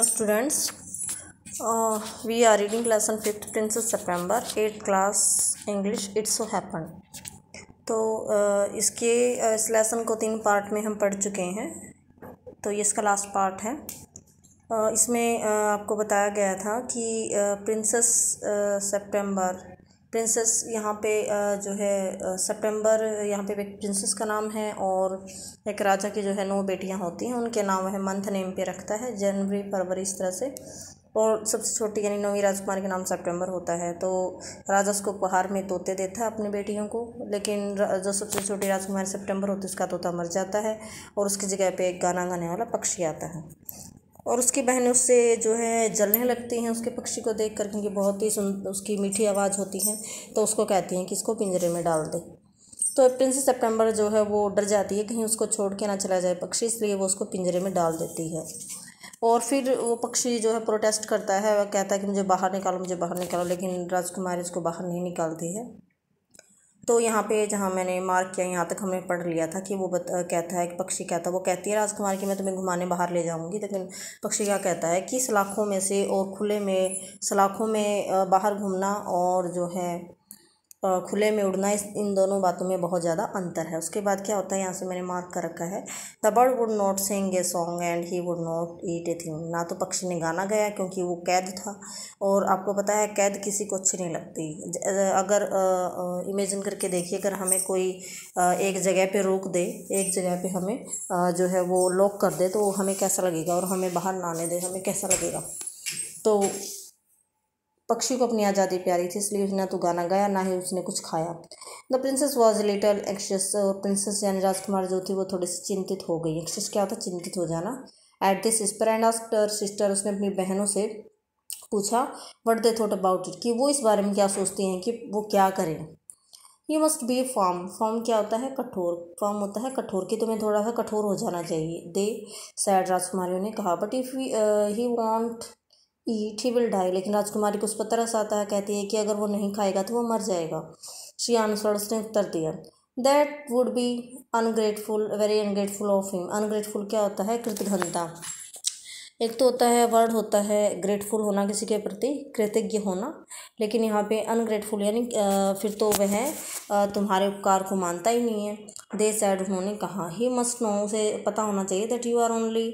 Hello students, we are reading lesson 5th Princess September 8th class English It So Happened। तो इस lesson को 3 part में हम पढ़ चुके हैं। तो ये इसका लास्ट पार्ट है। इसमें आपको बताया गया था कि प्रिंसेस सितंबर, प्रिंसेस यहाँ पे जो है सितंबर, यहाँ पे एक प्रिंसेस का नाम है और एक राजा की जो है 9 बेटियाँ होती हैं, उनके नाम वह मंथ नेम पे रखता है, जनवरी फरवरी इस तरह से। और सबसे छोटी यानी 9वीं राजकुमारी का नाम सितंबर होता है। तो राजा उसको उपहार में तोते देता है अपनी बेटियों को, लेकिन जो सबसे छोटी राजकुमारी सितंबर होती है उसका तोता मर जाता है और उसकी जगह पे एक गाना गाने वाला पक्षी आता है और उसकी बहनें उससे जो है जलने लगती हैं उसके पक्षी को देख कर, क्योंकि बहुत ही उसकी मीठी आवाज़ होती है। तो उसको कहती हैं कि इसको पिंजरे में डाल दे। तो प्रिंसेस सितंबर जो है वो डर जाती है कहीं उसको छोड़ के ना चला जाए पक्षी, इसलिए वो उसको पिंजरे में डाल देती है। और फिर वो पक्षी जो है प्रोटेस्ट करता है, वह कहता है कि मुझे बाहर निकालो, मुझे बाहर निकालो, लेकिन राजकुमारी उसको बाहर नहीं निकालती है। तो यहाँ पे जहाँ मैंने मार्क किया यहाँ तक हमने पढ़ लिया था कि वो कहता है कि पक्षी कहता है, वो कहती है राजकुमारी कि मैं तुम्हें घुमाने बाहर ले जाऊँगी, लेकिन पक्षी क्या कहता है कि सलाखों में से और खुले में, सलाखों में बाहर घूमना और जो है खुले में उड़ना, इन दोनों बातों में बहुत ज़्यादा अंतर है। उसके बाद क्या होता है, यहाँ से मैंने मार्क कर रखा है, the bird would not sing a song and he would not eat a thing. ना तो पक्षी ने गाना गाया क्योंकि वो कैद था, और आपको पता है कैद किसी को अच्छी नहीं लगती। अगर इमेजिन करके देखिए, अगर हमें कोई एक जगह पे रोक दे, एक जगह पे हमें जो है वो लॉक कर दे तो हमें कैसा लगेगा, और हमें बाहर ना आने दे हमें कैसा लगेगा। तो पक्षी को अपनी आज़ादी प्यारी थी, इसलिए उसने ना तो गाना गाया ना ही उसने कुछ खाया। The princess was little anxious. Princess यानी राजकुमार जो थी वो थोड़ी सी चिंतित हो गई। एंग्शियस क्या होता है, चिंतित हो जाना। At this whisper and asked her sister, उसने अपनी बहनों से पूछा what they thought about it, कि वो इस बारे में क्या सोचती हैं कि वो क्या करें। You must be firm. Firm क्या होता है, कठोर। फर्म होता है कठोर, कि तुम्हें थोड़ा सा कठोर हो जाना चाहिए। दे सैड, राजकुमारियों ने कहा, but if he won't eat he will die. लेकिन राजकुमारी को उस पर तरस आता है, कहती है कि अगर वो नहीं खाएगा तो वो मर जाएगा। शी आंसर्ड, उसने उत्तर दिया, that would be ungrateful, very ungrateful of him. Ungrateful क्या होता है, कृतघ्नता। एक तो होता है वर्ड होता है ग्रेटफुल होना, किसी के प्रति कृतज्ञ होना, लेकिन यहाँ पे अनग्रेटफुल यानी फिर तो वह तुम्हारे उपकार को मानता ही नहीं है। दे सैड, उन्होंने कहा, ही मस्ट नो, उसे पता होना चाहिए, that you are only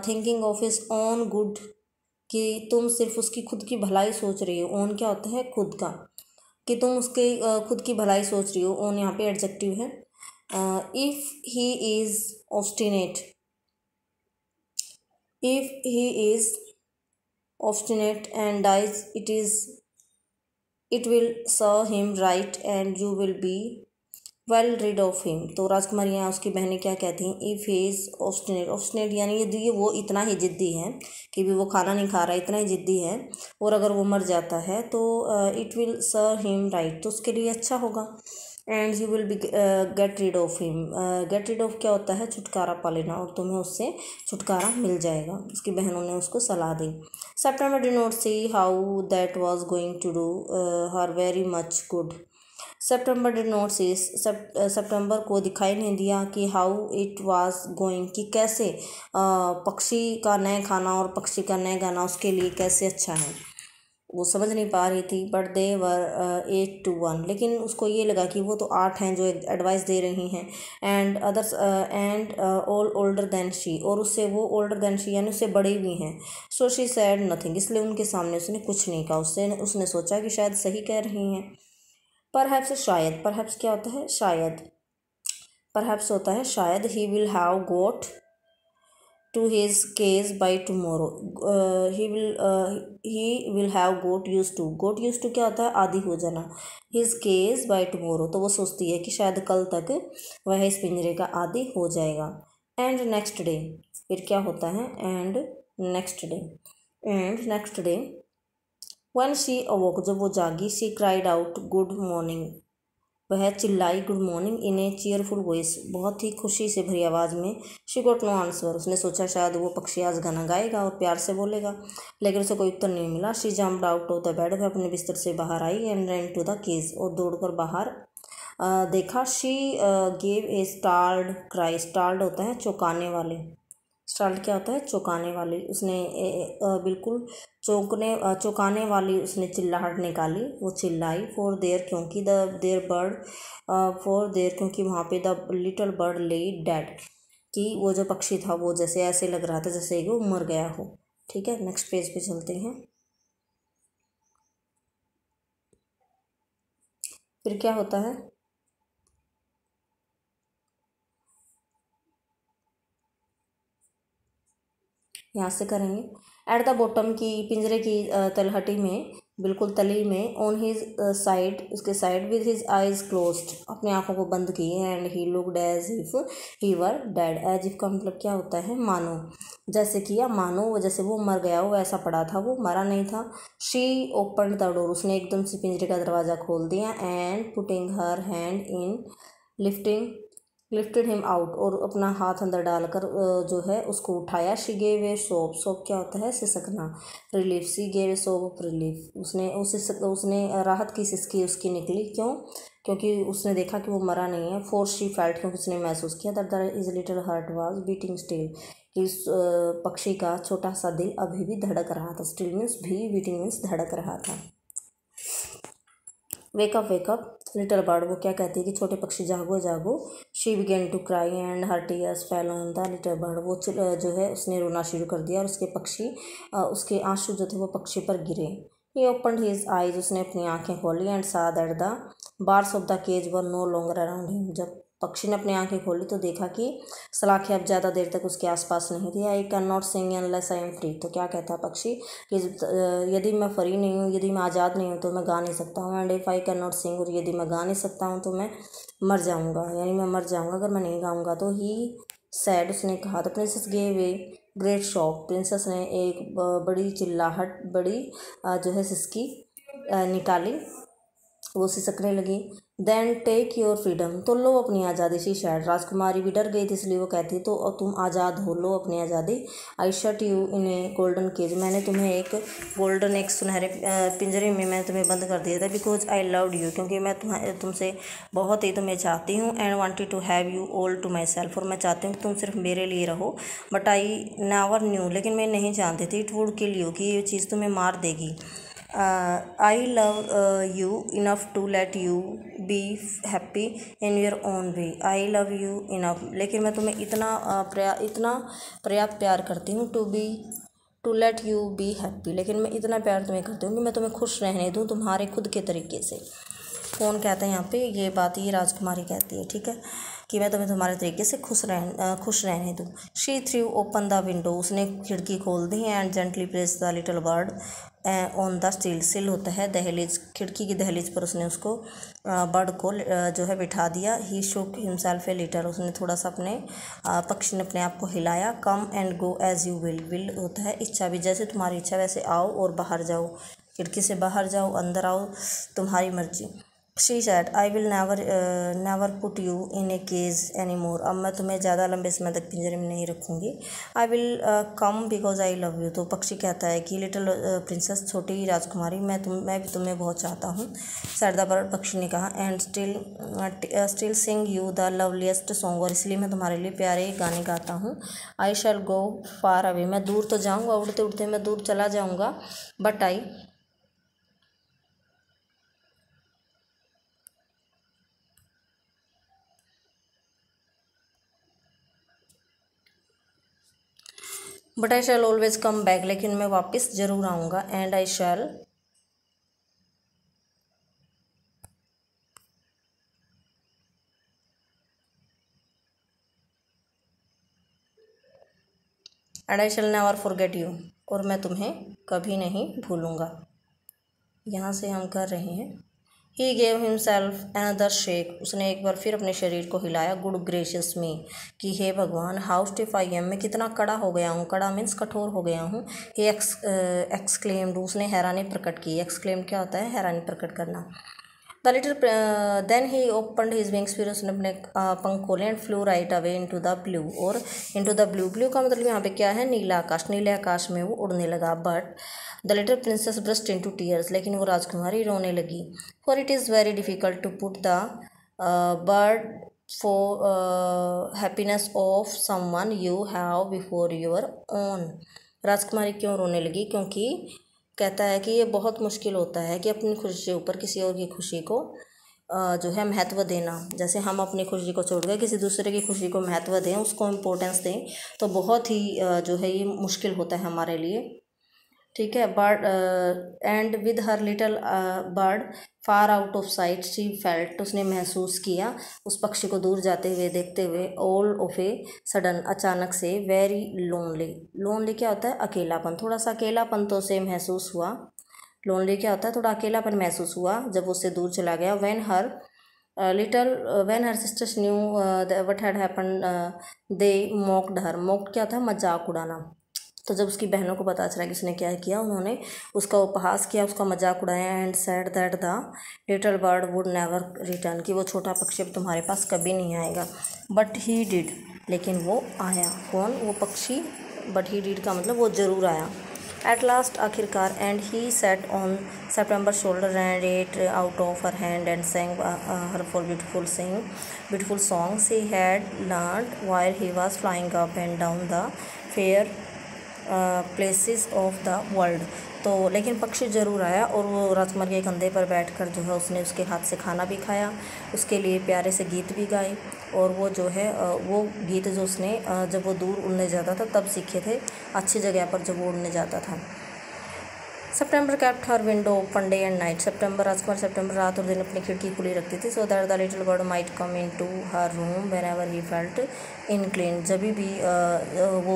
thinking of his own good, कि तुम सिर्फ उसकी खुद की भलाई सोच रही हो। ओन क्या होता है, खुद का, कि तुम उसके खुद की भलाई सोच रही हो। ओन यहाँ पे एडजेक्टिव है। If he is obstinate, if he is obstinate and dies, it will serve him right and you will be well rid of him. तो राजकुमारी यहाँ उसकी बहनें क्या कहती हैं, if he is obstinate, obstinate यानी ये वो इतना ही ज़िद्दी है कि भी वो खाना नहीं खा रहा, इतना ही ज़िद्दी है, और अगर वो मर जाता है तो it will serve him right, तो उसके लिए अच्छा होगा। And you will be get rid of him. Get rid of क्या होता है, छुटकारा पा लेना, और तुम्हें उससे छुटकारा मिल जाएगा। उसकी बहनों ने उसको सलाह दी। September did not see how that was going to do her very much good. September did not see, सितंबर को दिखाई नहीं दिया कि हाउ इट वाज गोइंग, कि कैसे पक्षी का नए खाना और पक्षी का नए गाना उसके लिए कैसे अच्छा है, वो समझ नहीं पा रही थी। बट दे वर 8 to 1, लेकिन उसको ये लगा कि वो तो 8 हैं जो एडवाइस दे रही हैं। And others and all older than she, और उससे वो ओल्डर देन शी यानी उससे बड़े भी हैं। सो शी सैड नथिंग, इसलिए उनके सामने उसने कुछ नहीं कहा। उसने सोचा कि शायद सही कह रही हैं। परहैप्स, शायद। परहैप्स क्या होता है, शायद। परहैप्स होता है शायद। He will have got to his case by tomorrow. He will have got use to. Got use to क्या होता है, आदि हो जाना। हिज केस बाई टमोरो, तो वो सोचती है कि शायद कल तक वह इस पिंजरे का आदि हो जाएगा। एंड नेक्स्ट डे, फिर क्या होता है, and next day, and next day one she अवोक, जब वो जागी, she cried out good morning, वह चिल्लाई गुड मॉर्निंग इन ए चीयरफुल वॉइस, बहुत ही खुशी से भरी आवाज़ में। शी गॉट नो आंसर, उसने सोचा शायद वो पक्षी आज गाना गाएगा और प्यार से बोलेगा, लेकिन उसे कोई उत्तर नहीं मिला। She jumped out of the bed, वह अपने बिस्तर से बाहर आई। And ran to the cage, और दौड़कर बाहर देखा। She gave a startled cry, startled होता है चौंकाने वाले, स्टार्ट क्या होता है, चौंकाने वाली। उसने बिल्कुल चौंकाने वाली उसने चिल्लाहट निकाली, वो चिल्लाई। फॉर देयर, क्योंकि देयर बर्ड, फॉर देयर, क्योंकि वहाँ पे द लिटिल बर्ड ले डेड, कि वो जो पक्षी था वो जैसे ऐसे लग रहा था जैसे कि वो मर गया हो। ठीक है, नेक्स्ट पेज पे चलते हैं। फिर क्या होता है, यहाँ से करेंगे। एट द बॉटम की पिंजरे की तलहटी में, बिल्कुल तली में, ऑन हिज साइड, उसके side, with his eyes closed, अपनी आंखों को बंद किए, and he looked as if he were dead. As if का मतलब क्या होता है, मानो, जैसे कि, या मानो वो जैसे वो मर गया हो वैसा पड़ा था, वो मरा नहीं था। शी ओपन द डोर, उसने एकदम से पिंजरे का दरवाज़ा खोल दिया। And putting her hand in, lifted him out, और अपना हाथ अंदर डालकर जो है उसको उठाया। She gave a sob, sob क्या होता है, सिसकना। Relief, she gave a sob of relief, उसने राहत की सिसकी उसकी निकली। क्यों, क्योंकि उसने देखा कि वो मरा नहीं है। फोर शी फेल्ट, क्योंकि उसने महसूस किया that the is little heart was beating still, कि इस पक्षी का छोटा सा दिल अभी भी धड़क रहा था। स्टिल मीन्स भी, बीटिंग मीन्स धड़क रहा था। वेकअप लिटिल बर्ड, वो क्या कहती है कि छोटे पक्षी जागो जागो। She began to cry and her tears fell on the little bird, वो जो है उसने रोना शुरू कर दिया और उसके आंसू जो थे वो पक्षी पर गिरे। ही ओपनड हिज आइज, उसने अपनी आंखें खोली। And saw that the bars of the cage were no longer around him, जब पक्षी ने अपनी आंखें खोली तो देखा कि सलाखें अब ज़्यादा देर तक उसके आसपास नहीं थी। I can not sing unless I am free, तो क्या कहता है पक्षी कि यदि मैं फ्री नहीं हूँ, यदि मैं आज़ाद नहीं हूँ तो मैं गा नहीं सकता हूँ। And if I can not sing, और यदि मैं गा नहीं सकता हूँ तो मैं मर जाऊँगा, यानी मैं मर जाऊँगा अगर मैं नहीं गाऊँगा। तो ही सैड, उसने कहा। तो princess gave a great shock, princess ने एक बड़ी चिल्लाहट, बड़ी जो है सिसकी निकाली, वो सिसकने लगी। देन टेक योर फ्रीडम, तो लो अपनी आज़ादी। शी शायद, राजकुमारी भी डर गई थी इसलिए वो कहती तो तुम आज़ाद हो, लो अपनी आज़ादी। I shut you in a golden cage, मैंने तुम्हें एक गोल्डन, एक सुनहरे पिंजरे में मैं तुम्हें बंद कर दिया था। बिकॉज आई लव्ड यू, क्योंकि मैं तुमसे बहुत ही तुम्हें चाहती हूँ। And wanted to have you all to myself, और मैं चाहती हूँ कि तुम सिर्फ मेरे लिए रहो। बट आई नेवर न्यू, लेकिन मैं नहीं जानती थी, इट वुड किल यू, कि ये चीज़ तुम्हें मार देगी। I love you enough to let you be happy in your own way. I love you enough, लेकिन मैं तुम्हें इतना पर्याप्त प्यार करती हूँ to let you be happy, लेकिन मैं इतना प्यार तुम्हें करती हूँ कि मैं तुम्हें खुश रहने दूँ तुम्हारे खुद के तरीके से। कौन कहता है यहाँ पे, ये बात ये राजकुमारी कहती है, ठीक है, कि मैं तुम्हें तुम्हारे तरीके से खुश रहने दूँ। She threw open the window, उसने खिड़की खोल दी। And gently pressed the little bird on the sill, sill होता है दहलीज, खिड़की की दहलीज पर उसने उसको बर्ड को जो है बिठा दिया। ही शुक हिमसेल्फ ए लिटिल, उसने थोड़ा सा पक्षी ने अपने आप को हिलाया। Come and go as you will होता है इच्छा भी, जैसे तुम्हारी इच्छा वैसे आओ और बाहर जाओ, खिड़की से बाहर जाओ, अंदर आओ, तुम्हारी मर्जी। She said, I will never put you in a cage any more, अब मैं तुम्हें ज़्यादा लंबे समय तक पिंजरे में नहीं रखूँगी। I will come because I love you, तो पक्षी कहता है कि लिटिल प्रिंसेस, छोटी राजकुमारी, मैं भी तुम्हें बहुत चाहता हूँ। सैड द बर्ड, पक्षी ने कहा। And still sing you the loveliest song, और इसलिए मैं तुम्हारे लिए प्यारे गाने गाता हूँ। आई शैल गो फार अवे, मैं दूर तो जाऊँगा, उड़ते उड़ते मैं दूर चला जाऊँगा। But I shell always come back, लेकिन मैं वापस ज़रूर आऊँगा। And I shell never forget you, और मैं तुम्हें कभी नहीं भूलूँगा। यहाँ से हम कर रहे हैं। He gave himself another shake, उसने एक बार फिर अपने शरीर को हिलाया। गुड ग्रेशियस में, कि हे भगवान, हाउ स्टिफ आई एम, मैं कितना कड़ा हो गया हूँ, कड़ा मीन्स कठोर हो गया हूँ। ही एक्सक्लेम्ड, उसने हैरानी प्रकट की। एक्सक्लेम क्या होता है, हैरानी प्रकट करना। The little then he opened his wings, फिर उसने अपने पंख खोले। And flew right away into the blue, और इनटू द ब्लू, ब्लू का मतलब यहाँ पे क्या है, नीला आकाश, नीले आकाश में वो उड़ने लगा। But the little princess burst into tears, लेकिन वो राजकुमारी रोने लगी। For it is very difficult to put the bird for happiness of someone you have before your own। राजकुमारी क्यों रोने लगी? क्योंकि कहता है कि ये बहुत मुश्किल होता है कि अपनी खुशी से ऊपर किसी और की खुशी को जो है महत्व देना। जैसे हम अपनी खुशी को छोड़कर किसी दूसरे की खुशी को महत्व दें, उसको इम्पोर्टेंस दें, तो बहुत ही जो है ये मुश्किल होता है हमारे लिए। ठीक है। Bird and with her little bird far out of site she felt, उसने महसूस किया उस पक्षी को दूर जाते हुए देखते हुए, ऑल ऑफ ए सडन, अचानक से, वेरी लोनली। लोनली क्या होता है? अकेलापन। थोड़ा सा अकेलापन तो उसे महसूस हुआ। लोनली क्या होता है? थोड़ा अकेलापन महसूस हुआ जब वो उससे दूर चला गया। When her sisters knew what had happened they mocked her. Mocked क्या था? मजाक उड़ाना। तो जब उसकी बहनों को पता चला कि उसने क्या किया, उन्होंने उसका उपहास किया, उसका मजाक उड़ाया। And said that the little bird would never return, कि वो छोटा पक्षी अब तुम्हारे पास कभी नहीं आएगा। बट ही डिड, लेकिन वो आया। कौन? वो पक्षी। बट ही डिड का मतलब वो ज़रूर आया। एट लास्ट, आखिरकार। And he set on September shoulder and ate out of her hand and sang her for beautiful songs he had learned while he was flying up and down the fair places of the world. तो लेकिन पक्षी ज़रूर आया और वो राजकुमार के कंधे पर बैठकर जो है उसने उसके हाथ से खाना भी खाया, उसके लिए प्यारे से गीत भी गाए। और वो जो है वो गीत जो उसने जब वो दूर उड़ने जाता था तब सीखे थे, अच्छी जगह पर जब वो उड़ने जाता था। September kept her window open day and night. राजकुमार सेप्टेम्बर रात और दिन अपनी खिड़की खुली रखती थी, so that the little bird might come in to her room whenever he felt inclined. जब भी वो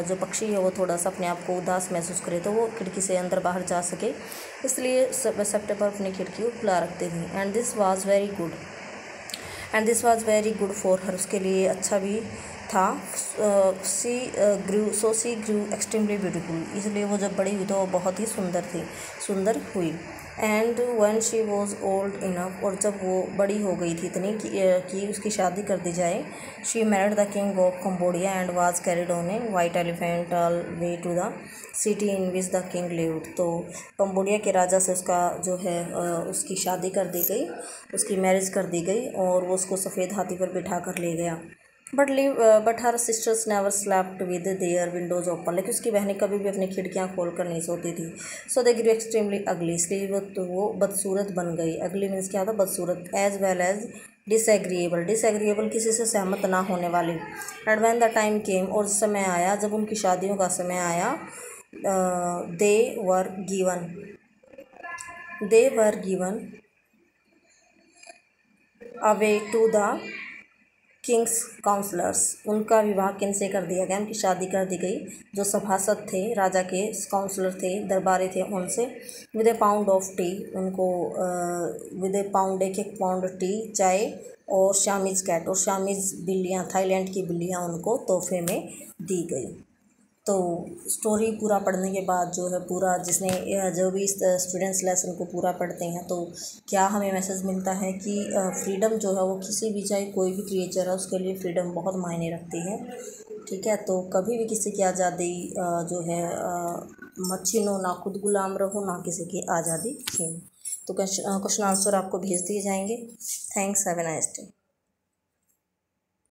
जो पक्षी है वो थोड़ा सा अपने आप को उदास महसूस करे तो वो खिड़की से अंदर बाहर जा सके, इसलिए सेप्टेम्बर अपनी खिड़की को खुला रखती थी। And this was very good for her, उसके लिए अच्छा भी था। सी ग्रू एक्सट्रीमली ब्यूटीफुल, इसलिए वो जब बड़ी हुई तो वो बहुत ही सुंदर हुई। And one she was old enough, और जब वो बड़ी हो गई थी इतनी कि उसकी शादी कर दी जाए, she married the king of Cambodia and was carried on a white elephant all way to the city in which the king lived. तो कंबोडिया के राजा से उसका जो है उसकी शादी कर दी गई, उसकी मैरिज कर दी गई और वो उसको सफ़ेद हाथी पर बिठा कर ले गया। But her sisters never slapped with their Windows open, लेकिन उसकी बहनें कभी भी अपनी खिड़कियाँ खोल कर नहीं सोती थी। सो दे ग्रू एक्सट्रीमली अगली, इसलिए वो बदसूरत बन गई। अगली मीन्स क्या था? बदसूरत। एज वेल एज डिसएग्रीएबल किसी से सहमत ना होने वाली। And when the time came, और समय आया जब उनकी शादियों का समय आया, they were given away to the king's counsellors, उनका विवाह किनसे कर दिया गया? उनकी शादी कर दी गई जो सभासद थे, राजा के काउंसलर थे, दरबारी थे, उनसे। With A pound of T, उनको विद ए पाउंड, एक पाउंड टी, चाय, और शामीज़ कैट, और शामीज़ बिल्लियाँ, थाईलैंड की बिल्लियाँ उनको तोहफे में दी गई। तो स्टोरी पूरा पढ़ने के बाद जो है पूरा जो भी इस स्टूडेंट्स लेसन को पूरा पढ़ते हैं तो क्या हमें मैसेज मिलता है कि फ्रीडम जो है वो किसी भी, चाहे कोई भी क्रिएचर है, उसके लिए फ्रीडम बहुत मायने रखती है। ठीक है। तो कभी भी किसी की आज़ादी जो है मत छीनो, ना खुद गुलाम रहो, ना किसी की आज़ादी छीनो। तो क्वेश्चन आंसर आपको भेज दिए जाएंगे। Thanks, have a nice day.